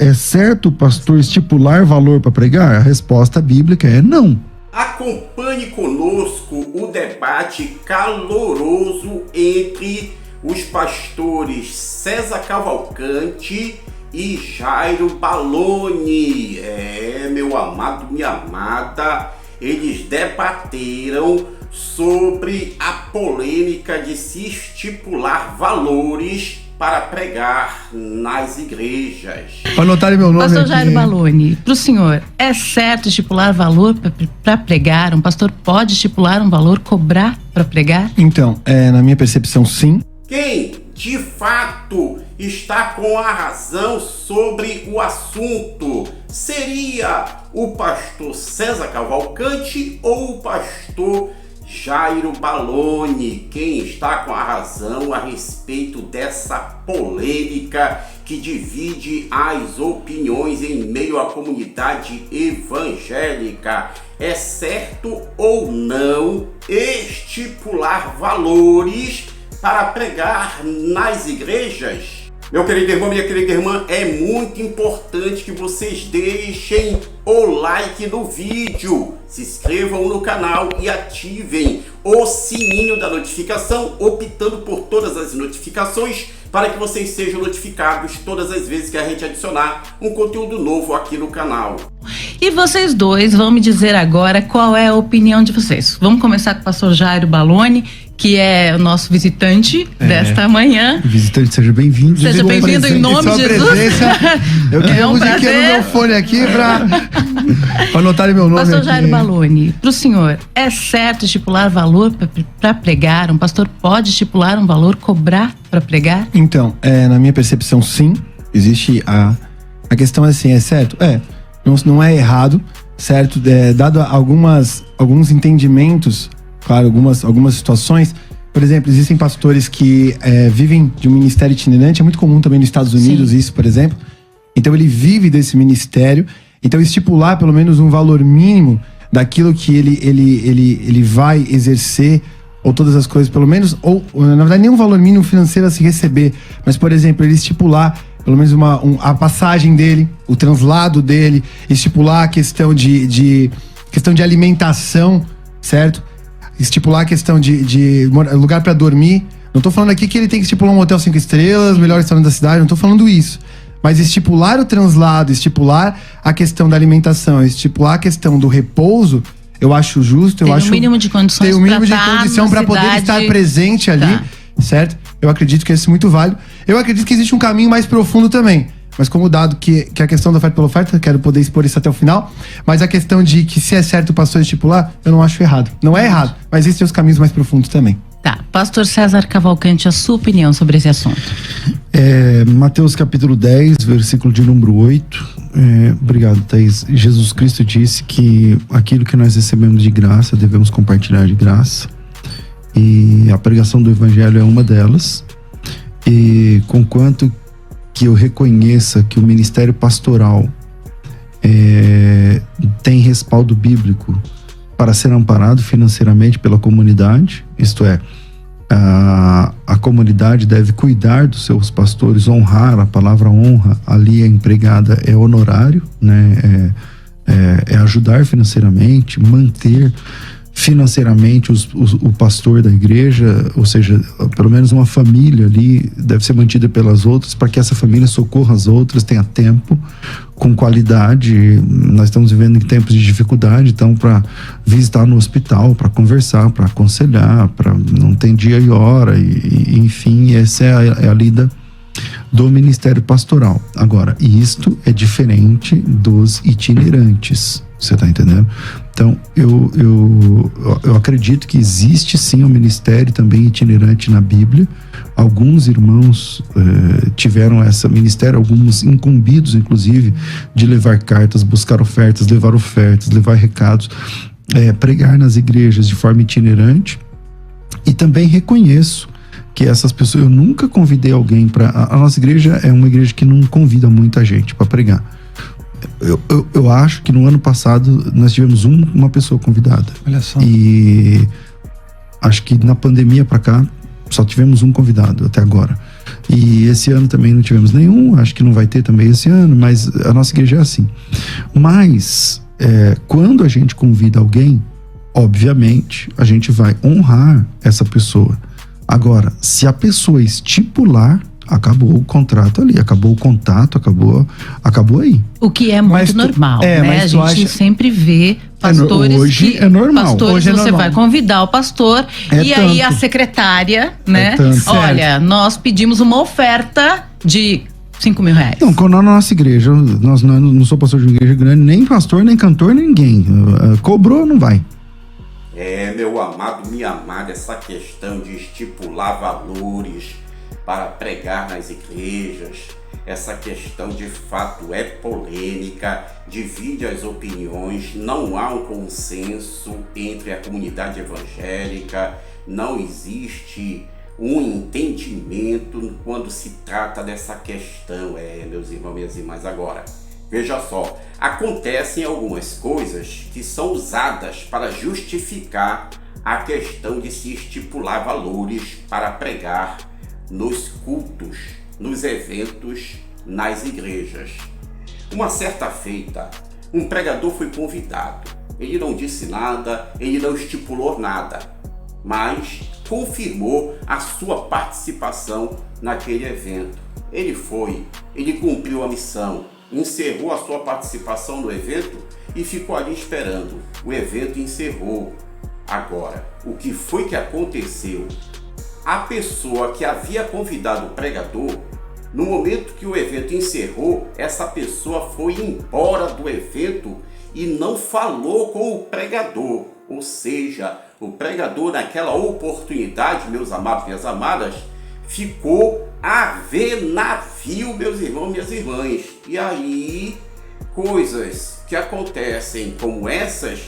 é certo o pastor estipular valor para pregar? A resposta bíblica é não. Acompanhe conosco o debate caloroso entre os pastores César Cavalcante e Jairo Baloni. Meu amado, minha amada, eles debateram sobre a polêmica de se estipular valores para pregar nas igrejas. Anotarem meu nome Pastor aqui. Jairo Baloni, para o senhor, é certo estipular valor para pregar? Um pastor pode estipular um valor, cobrar para pregar? Então, na minha percepção, sim. Quem, de fato, está com a razão sobre o assunto seria o pastor César Cavalcante ou o pastor Jairo Baloni? Quem está com a razão a respeito dessa polêmica que divide as opiniões em meio à comunidade evangélica? É certo ou não estipular valores para pregar nas igrejas? Meu querido irmão, minha querida irmã, é muito importante que vocês deixem o like no vídeo, se inscrevam no canal e ativem o sininho da notificação, optando por todas as notificações para que vocês sejam notificados todas as vezes que a gente adicionar um conteúdo novo aqui no canal. E vocês dois vão me dizer agora qual é a opinião de vocês. Vamos começar com o pastor Jairo Baloni, que é o nosso visitante desta manhã. Visitante, seja bem-vindo. Seja bem-vindo em nome de Jesus. Eu queria musiquinha no meu fone aqui para anotarem meu nome. Pastor Jairo Baloni, para o senhor, é certo estipular valor para pregar? Um pastor pode estipular um valor, cobrar para pregar? Então, na minha percepção, sim. Existe a questão assim, é certo? Não é errado, certo? Dado alguns entendimentos, claro, algumas situações. Por exemplo, existem pastores que vivem de um ministério itinerante. É muito comum também nos Estados Unidos. Sim. Isso, por exemplo. Então ele vive desse ministério. Então estipular pelo menos um valor mínimo daquilo que ele vai exercer, ou todas as coisas, pelo menos, ou na verdade nem um valor mínimo financeiro a se receber, mas, por exemplo, ele estipular pelo menos a passagem dele, o translado dele, estipular a questão de alimentação, certo? Estipular a questão de lugar para dormir. Não tô falando aqui que ele tem que estipular um hotel 5 estrelas, melhor restaurante da cidade, não tô falando isso. Mas estipular o translado, estipular a questão da alimentação, estipular a questão do repouso, eu acho justo. Tem o mínimo de condições. Tem o mínimo de condição para poder estar presente ali, certo? Eu acredito que isso é muito válido. Eu acredito que existe um caminho mais profundo também. Mas como dado que a questão da oferta pela oferta, quero poder expor isso até o final, mas a questão de que se é certo o pastor estipular, eu não acho errado. Não é errado, mas existem os caminhos mais profundos também. Tá, pastor César Cavalcante, a sua opinião sobre esse assunto? Mateus capítulo 10, versículo de número 8. Obrigado, Thaís. Jesus Cristo disse que aquilo que nós recebemos de graça, devemos compartilhar de graça. E a pregação do evangelho é uma delas. E conquanto que eu reconheça que o ministério pastoral tem respaldo bíblico para ser amparado financeiramente pela comunidade, isto é, a comunidade deve cuidar dos seus pastores, honrar. A palavra honra ali é empregada, é honorário, né? É ajudar financeiramente, manter financeiramente o pastor da igreja, ou seja, pelo menos uma família ali deve ser mantida pelas outras, para que essa família socorra as outras, tenha tempo, com qualidade. Nós estamos vivendo em tempos de dificuldade, então para visitar no hospital, para conversar, para aconselhar, para não tem dia e hora, e enfim, essa é a lida do ministério pastoral. Agora, isto é diferente dos itinerantes, você está entendendo? Então, eu acredito que existe sim um ministério também itinerante na Bíblia. Alguns irmãos tiveram esse ministério, alguns incumbidos, inclusive, de levar cartas, buscar ofertas, levar recados, pregar nas igrejas de forma itinerante. E também reconheço que essas pessoas, eu nunca convidei alguém para... A nossa igreja é uma igreja que não convida muita gente para pregar. Eu acho que no ano passado nós tivemos uma pessoa convidada. Olha só. E acho que na pandemia para cá só tivemos um convidado até agora. E esse ano também não tivemos nenhum, acho que não vai ter também esse ano, mas a nossa igreja é assim. Mas, quando a gente convida alguém, obviamente, a gente vai honrar essa pessoa. Agora, se a pessoa estipular, acabou o contrato ali, acabou o contato, acabou aí. O que é muito normal, né? A gente sempre vê pastores hoje é normal. Pastores, hoje é você normal. vai convidar o pastor e aí a secretária, né? Olha, nós pedimos uma oferta de 5 mil reais. Não, quando na nossa igreja, não sou pastor de uma igreja grande, nem pastor, nem cantor, ninguém. Cobrou, não vai. Meu amado, minha amada, essa questão de estipular valores para pregar nas igrejas, essa questão de fato é polêmica, divide as opiniões, não há um consenso entre a comunidade evangélica, não existe um entendimento quando se trata dessa questão, meus irmãos e minhas irmãs. Agora, veja só, acontecem algumas coisas que são usadas para justificar a questão de se estipular valores para pregar nos cultos, nos eventos, nas igrejas. Uma certa feita, um pregador foi convidado. Ele não disse nada, ele não estipulou nada, mas confirmou a sua participação naquele evento. Ele foi, ele cumpriu a missão, encerrou a sua participação no evento e ficou ali esperando. O evento encerrou. Agora, o que foi que aconteceu? A pessoa que havia convidado o pregador, no momento que o evento encerrou, essa pessoa foi embora do evento e não falou com o pregador. Ou seja, o pregador naquela oportunidade, meus amados e minhas amadas, ficou a ver navio, meus irmãos e minhas irmãs. E aí, coisas que acontecem como essas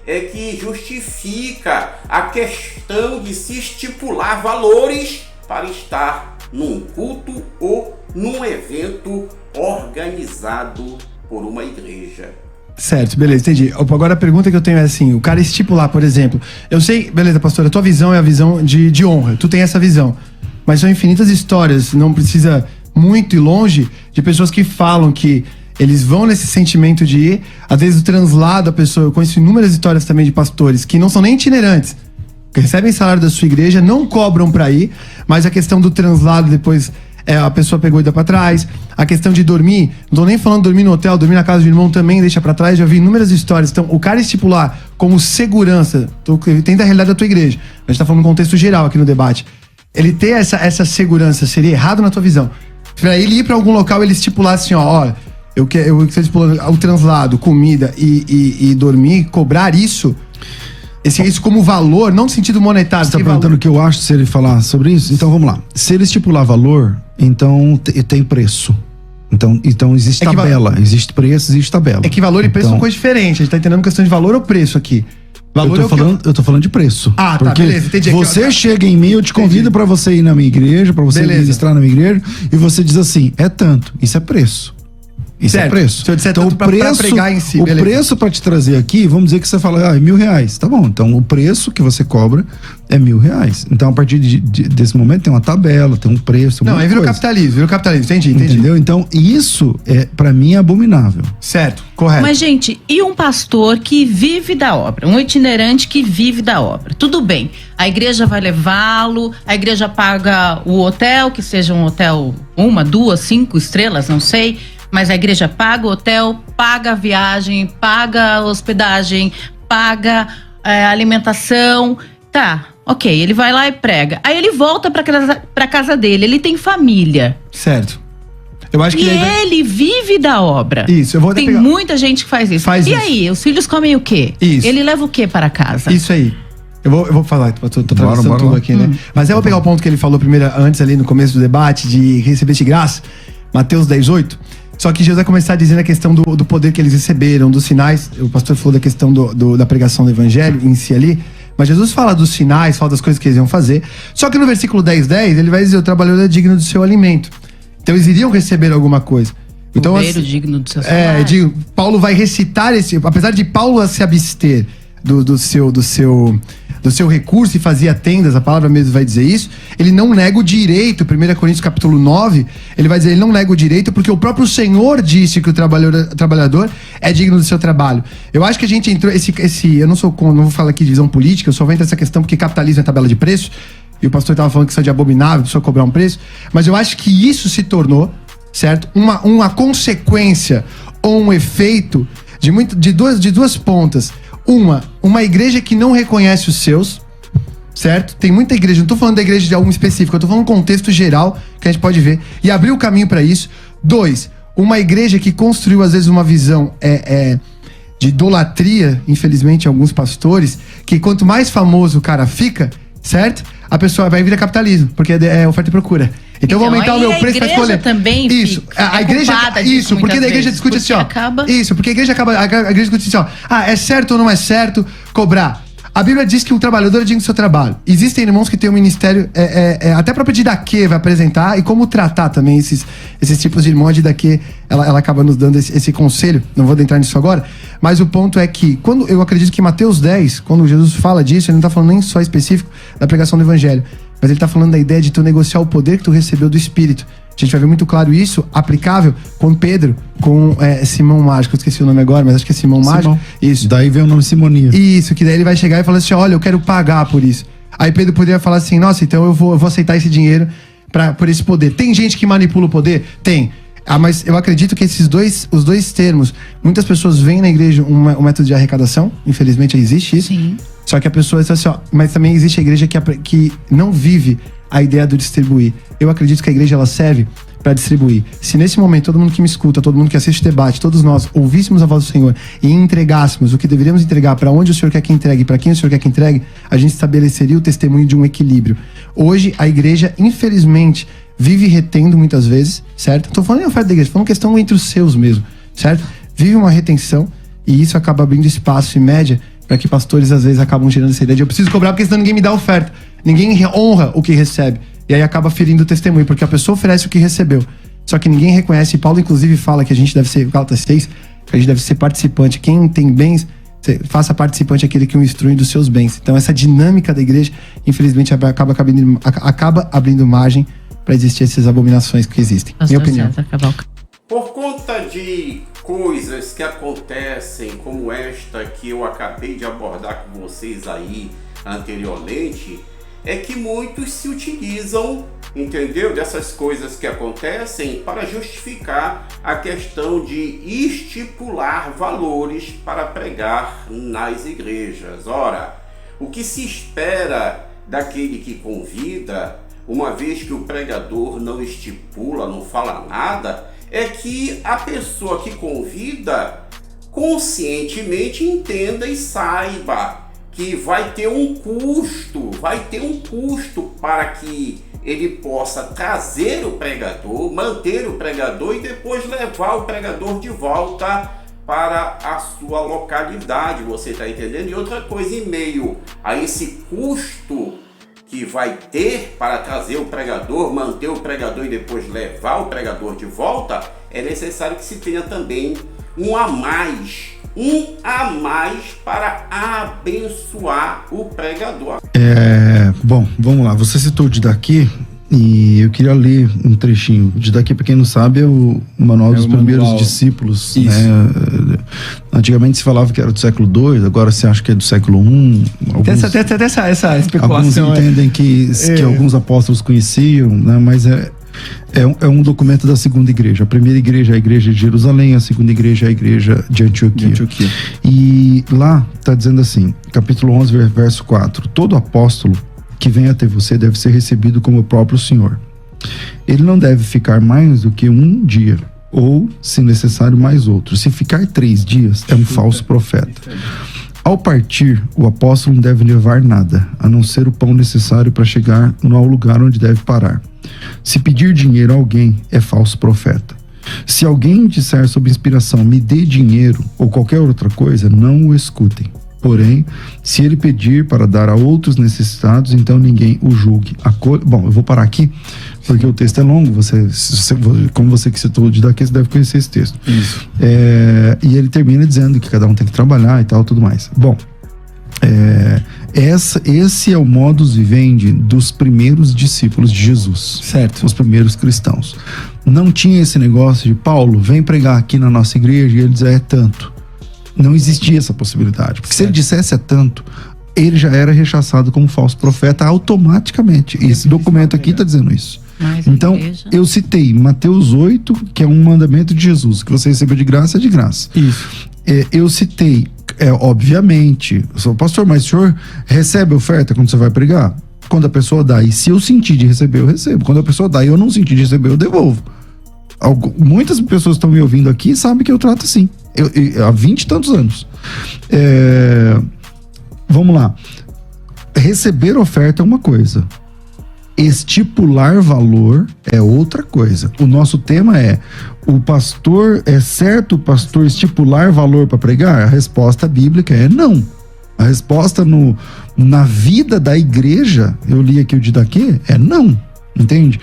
é que justifica a questão de se estipular valores para estar num culto ou num evento organizado por uma igreja. Certo, beleza, entendi. Agora a pergunta que eu tenho é assim, o cara estipular, por exemplo, eu sei, beleza, pastor, a tua visão é a visão de honra, tu tem essa visão, mas são infinitas histórias, não precisa muito ir longe, de pessoas que falam que eles vão nesse sentimento de ir, às vezes o translado, a pessoa, eu conheço inúmeras histórias também de pastores que não são nem itinerantes, que recebem salário da sua igreja, não cobram pra ir, mas a questão do translado depois, a pessoa pegou e dá pra trás, a questão de dormir, não tô nem falando de dormir no hotel, dormir na casa do irmão também deixa pra trás, já vi inúmeras histórias. Então, o cara estipular como segurança, tem da realidade da tua igreja, a gente tá falando no contexto geral aqui no debate, ele ter essa segurança seria errado na tua visão? Pra ele ir pra algum local, ele estipular assim, olha, eu você estipulando o translado, comida e dormir, cobrar isso como valor, não no sentido monetário. Você está perguntando o que eu acho se ele falar sobre isso? Então vamos lá. Se ele estipular valor, então tem preço. Então existe tabela. Existe preço, existe tabela. É que valor e preço são coisas diferentes. A gente tá entendendo questão de valor ou preço aqui. Valor eu tô falando de preço. Ah, tá, beleza, entendi. Você chega em mim, eu te convido para você ir na minha igreja, para você ministrar na minha igreja, e você diz assim, é tanto. Isso é preço. Isso é preço. Se eu disser então, tanto pra pregar em si, o beleza. preço pra te trazer aqui, vamos dizer que você fala, é R$1.000. Tá bom, então o preço que você cobra é R$1.000. Então, a partir desse momento, tem uma tabela, tem um preço. Não, aí virou capitalismo, entendi. Entendeu? Então, isso, pra mim, é abominável. Certo, correto. Mas, gente, e um pastor que vive da obra? Um itinerante que vive da obra? Tudo bem, a igreja vai levá-lo, a igreja paga o hotel, que seja um hotel 1, 2, 5 estrelas, não sei. Mas a igreja paga o hotel, paga a viagem, paga a hospedagem, paga a alimentação. Tá, ok, ele vai lá e prega. Aí ele volta pra casa dele, ele tem família. Certo. Eu acho que ele vive da obra. Isso, eu vou Tem muita gente que faz isso. Aí, os filhos comem o quê? Isso. Ele leva o quê para casa? Isso aí. Eu vou falar, tô atravessando tudo aqui, né? Mas eu vou pegar o ponto que ele falou primeiro, antes ali no começo do debate, de receber de graça, Mateus 10:8. Só que Jesus vai começar dizendo a questão do poder que eles receberam, dos sinais. O pastor falou da questão da pregação do evangelho em si ali. Mas Jesus fala dos sinais, fala das coisas que eles iam fazer. Só que no versículo 10:10, ele vai dizer, o trabalhador é digno do seu alimento. Então eles iriam receber alguma coisa. Então, assim, digno do seu salário. Paulo vai recitar apesar de Paulo se abster do seu do seu recurso e fazia tendas, a palavra mesmo vai dizer isso, ele não nega o direito. 1 Coríntios capítulo 9, ele vai dizer, ele não nega o direito porque o próprio Senhor disse que o trabalhador é digno do seu trabalho. Eu acho que a gente entrou, eu não vou falar aqui de visão política, eu só vou entrar nessa questão porque capitalismo é tabela de preço, e o pastor estava falando que isso é de abominável, precisa cobrar um preço, mas eu acho que isso se tornou, certo? Uma consequência ou um efeito de duas pontas. Uma igreja que não reconhece os seus, certo? Tem muita igreja, não tô falando da igreja de algum específico, eu tô falando um contexto geral que a gente pode ver e abrir o caminho para isso. 2, uma igreja que construiu às vezes uma visão de idolatria, infelizmente alguns pastores, que quanto mais famoso o cara fica, certo? A pessoa vai virar capitalismo, porque é oferta e procura. Então eu vou aumentar o meu preço para escolher. Também isso, a igreja isso, porque a igreja discute assim, ó. Isso, porque a igreja discute assim, ó. É certo ou não é certo cobrar? A Bíblia diz que o trabalhador é digno do seu trabalho. Existem irmãos que têm um ministério, até a própria Didaquê vai apresentar e como tratar também esses tipos de irmãos. A Didaquê, ela acaba nos dando esse conselho, não vou adentrar nisso agora, mas o ponto é que, eu acredito que Mateus 10, quando Jesus fala disso, ele não está falando nem só específico da pregação do evangelho, mas ele está falando da ideia de tu negociar o poder que tu recebeu do Espírito. A gente vai ver muito claro isso, aplicável com Pedro, com Simão Mágico. Eu esqueci o nome agora, mas acho que é Simão Mágico. Isso. Daí vem o nome Simonia. Isso, que daí ele vai chegar e falar assim, olha, eu quero pagar por isso. Aí Pedro poderia falar assim, nossa, então eu vou aceitar esse dinheiro por esse poder. Tem gente que manipula o poder? Tem. Mas eu acredito que os dois termos, muitas pessoas veem na igreja um método de arrecadação, infelizmente existe isso. Sim. Só que a pessoa diz assim, ó, mas também existe a igreja que não vive a ideia do distribuir. Eu acredito que a igreja ela serve para distribuir. Se nesse momento todo mundo que me escuta, todo mundo que assiste o debate, todos nós ouvíssemos a voz do Senhor e entregássemos o que deveríamos entregar, para onde o Senhor quer que entregue, para quem o Senhor quer que entregue, a gente estabeleceria o testemunho de um equilíbrio. Hoje a igreja, infelizmente, vive retendo muitas vezes, certo? Não tô falando em oferta da igreja, tô falando questão entre os seus mesmo, certo? Vive uma retenção e isso acaba abrindo espaço em média para que pastores às vezes acabam gerando essa ideia de eu preciso cobrar porque senão ninguém me dá oferta. Ninguém honra o que recebe. E aí acaba ferindo o testemunho, porque a pessoa oferece o que recebeu. Só que ninguém reconhece. E Paulo, inclusive, fala que a gente deve ser, Gálatas 6, que a gente deve ser participante. Quem tem bens, faça participante aquele que o instrui dos seus bens. Então, essa dinâmica da igreja, infelizmente, acaba abrindo margem para existir essas abominações que existem. Minha opinião. Por conta de coisas que acontecem, como esta que eu acabei de abordar com vocês aí anteriormente, é que muitos se utilizam, entendeu? Dessas coisas que acontecem para justificar a questão de estipular valores para pregar nas igrejas. Ora, o que se espera daquele que convida, uma vez que o pregador não estipula, não fala nada, é que a pessoa que convida conscientemente entenda e saiba que vai ter um custo para que ele possa trazer o pregador, manter o pregador e depois levar o pregador de volta para a sua localidade, você está entendendo? E outra coisa, em meio a esse custo que vai ter para trazer o pregador, manter o pregador e depois levar o pregador de volta, é necessário que se tenha também um a mais para abençoar o pregador. Bom, vamos lá. Você citou o Didaquê e eu queria ler um trechinho. O Didaquê, para quem não sabe, é o manual dos primeiros discípulos. Né? Antigamente se falava que era do século II, agora se acha que é do século I. Tem essa especulação. Alguns entendem que alguns apóstolos conheciam, né? Mas é um documento da segunda igreja. A primeira igreja é a igreja de Jerusalém, a segunda igreja é a igreja de Antioquia. E lá está dizendo assim, capítulo 11, verso 4: todo apóstolo que vem até você deve ser recebido como o próprio Senhor. Ele não deve ficar mais do que um dia, ou, se necessário, mais outro. Se ficar 3 dias, é um falso profeta. Ao partir, o apóstolo não deve levar nada, a não ser o pão necessário para chegar ao lugar onde deve parar. Se pedir dinheiro a alguém, é falso profeta. Se alguém disser sob inspiração, me dê dinheiro ou qualquer outra coisa, não o escutem. Porém, se ele pedir para dar a outros necessitados, então ninguém o julgue. Bom, eu vou parar aqui, porque o texto é longo. Como você que citou o Didaquê, você deve conhecer esse texto. Isso. E ele termina dizendo que cada um tem que trabalhar e tal, tudo mais. Bom, Esse é o modus vivendi dos primeiros discípulos de Jesus. Certo. Os primeiros cristãos. Não tinha esse negócio de Paulo, vem pregar aqui na nossa igreja, e ele diz, é tanto. Não existia essa possibilidade. Porque se ele dissesse é tanto, ele já era rechaçado como falso profeta automaticamente. Esse documento aqui está dizendo isso. Então, eu citei Mateus 8, que é um mandamento de Jesus, que você recebeu de graça, é de graça. Isso. Eu citei, obviamente, sou pastor, mas o senhor recebe oferta quando você vai pregar? Quando a pessoa dá, e se eu sentir de receber, eu recebo. Quando a pessoa dá e eu não sentir de receber, eu devolvo. Muitas pessoas que estão me ouvindo aqui sabem que eu trato assim. Há 20 e tantos anos. Vamos lá. Receber oferta é uma coisa. Estipular valor é outra coisa. O nosso tema é: o pastor, é certo o pastor estipular valor para pregar? A resposta bíblica é não. A resposta na vida da igreja, eu li aqui o Didaquê, é não. Entende?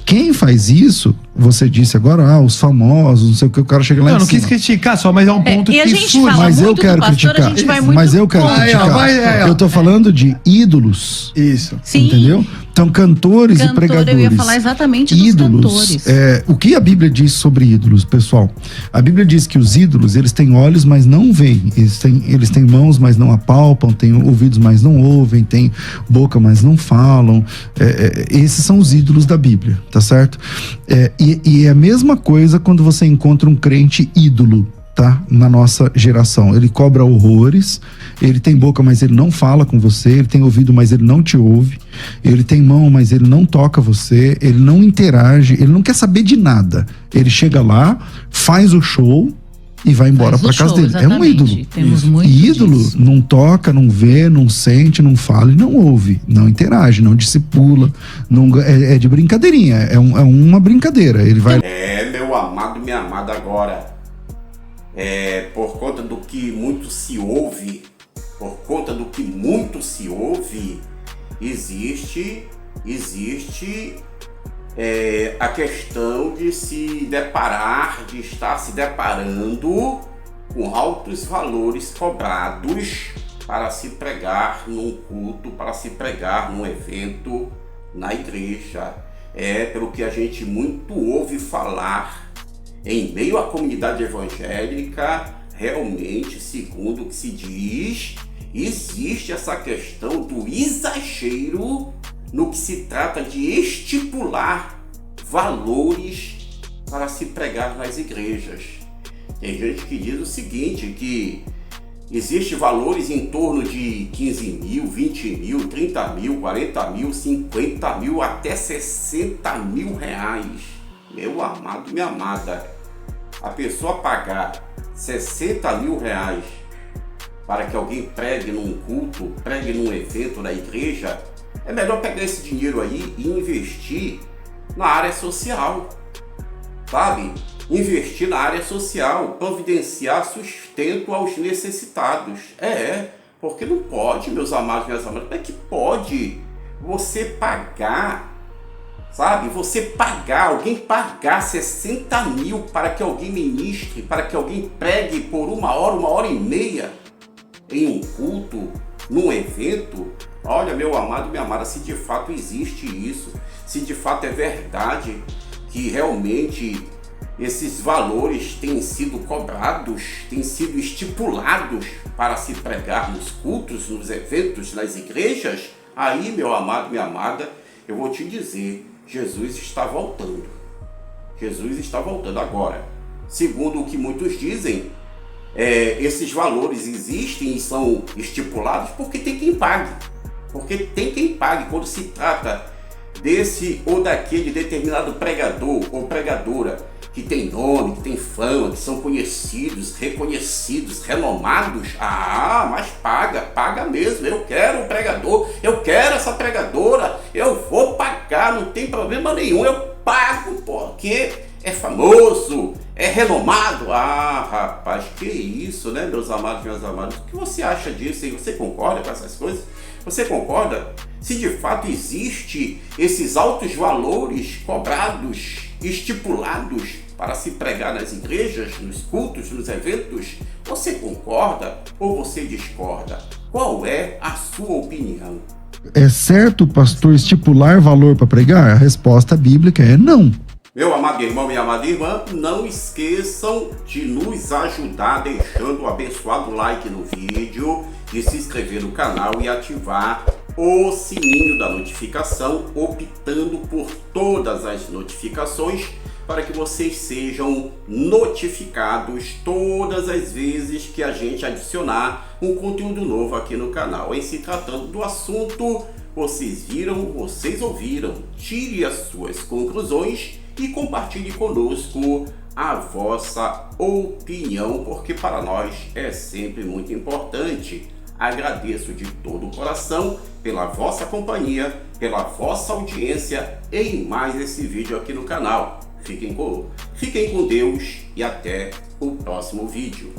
Quem faz isso, você disse agora, os famosos, não sei o que, o cara chega lá não, em não cima. quis criticar só, mas é um ponto e a que gente surge. fala Mas eu muito quero do pastor, criticar. a gente vai muito Mas eu quero contra. criticar. Eu tô falando de ídolos. Isso. Sim. Entendeu? Então, cantores e pregadores. Eu ia falar exatamente dos ídolos. cantores. O que a Bíblia diz sobre ídolos, pessoal? A Bíblia diz que os ídolos, eles têm olhos, mas não veem. Eles têm mãos, mas não apalpam. Têm ouvidos, mas não ouvem. Têm boca, mas não falam. Esses são os ídolos da Bíblia, tá certo? E é a mesma coisa quando você encontra um crente ídolo, tá? Na nossa geração. Ele cobra horrores, ele tem boca, mas ele não fala com você, ele tem ouvido, mas ele não te ouve, ele tem mão, mas ele não toca você, ele não interage, ele não quer saber de nada. Ele chega lá, faz o show e vai embora para casa dele. É um ídolo. E ídolo disso. Não toca, não vê, não sente, não fala e não ouve, não interage, não discipula, é de brincadeirinha, é uma brincadeira. Ele vai... Meu amado, minha amada, agora, por conta do que muito se ouve, existe a questão de estar se deparando com altos valores cobrados para se pregar num culto, para se pregar num evento na igreja. Pelo que a gente muito ouve falar em meio à comunidade evangélica, realmente, segundo o que se diz, existe essa questão do exagero no que se trata de estipular valores para se pregar nas igrejas. Tem gente que diz o seguinte, que existem valores em torno de 15 mil, 20 mil, 30 mil, 40 mil, 50 mil, até 60 mil reais. Meu amado, minha amada, a pessoa pagar 60 mil reais para que alguém pregue num culto, pregue num evento na igreja, é melhor pegar esse dinheiro aí e investir na área social, sabe? Investir na área social, providenciar sustento aos necessitados. Porque não pode, meus amados e minhas amadas, como é que pode você pagar, sabe? Alguém pagar 60 mil para que alguém ministre, para que alguém pregue por 1 hora e meia em um culto, num evento. Olha, meu amado e minha amada, se de fato existe isso, se de fato é verdade que realmente esses valores têm sido cobrados, têm sido estipulados para se pregar nos cultos, nos eventos, nas igrejas, aí, meu amado, minha amada, eu vou te dizer, Jesus está voltando. Jesus está voltando agora. Segundo o que muitos dizem, esses valores existem e são estipulados porque tem quem pague. Porque tem quem pague quando se trata desse ou daquele determinado pregador ou pregadora que tem nome, que tem fama, que são conhecidos, reconhecidos, renomados. Mas paga mesmo. Eu quero um pregador, eu quero essa pregadora, eu vou pagar, não tem problema nenhum, eu pago porque é famoso, é renomado. Rapaz, que isso, né, meus amados e minhas amadas? O que você acha disso, hein? Você concorda com essas coisas? Você concorda? Se de fato existe esses altos valores cobrados, estipulados para se pregar nas igrejas, nos cultos, nos eventos, você concorda ou você discorda? Qual é a sua opinião? É certo o pastor estipular valor para pregar? A resposta bíblica é não. Meu amado irmão e amada irmã, não esqueçam de nos ajudar deixando o abençoado like no vídeo, de se inscrever no canal e ativar o sininho da notificação, optando por todas as notificações para que vocês sejam notificados todas as vezes que a gente adicionar um conteúdo novo aqui no canal. Em se tratando do assunto, vocês viram, vocês ouviram, tire as suas conclusões e compartilhe conosco a vossa opinião, porque para nós é sempre muito importante. Agradeço de todo o coração pela vossa companhia, pela vossa audiência em mais esse vídeo aqui no canal. Fiquem com Deus e até o próximo vídeo.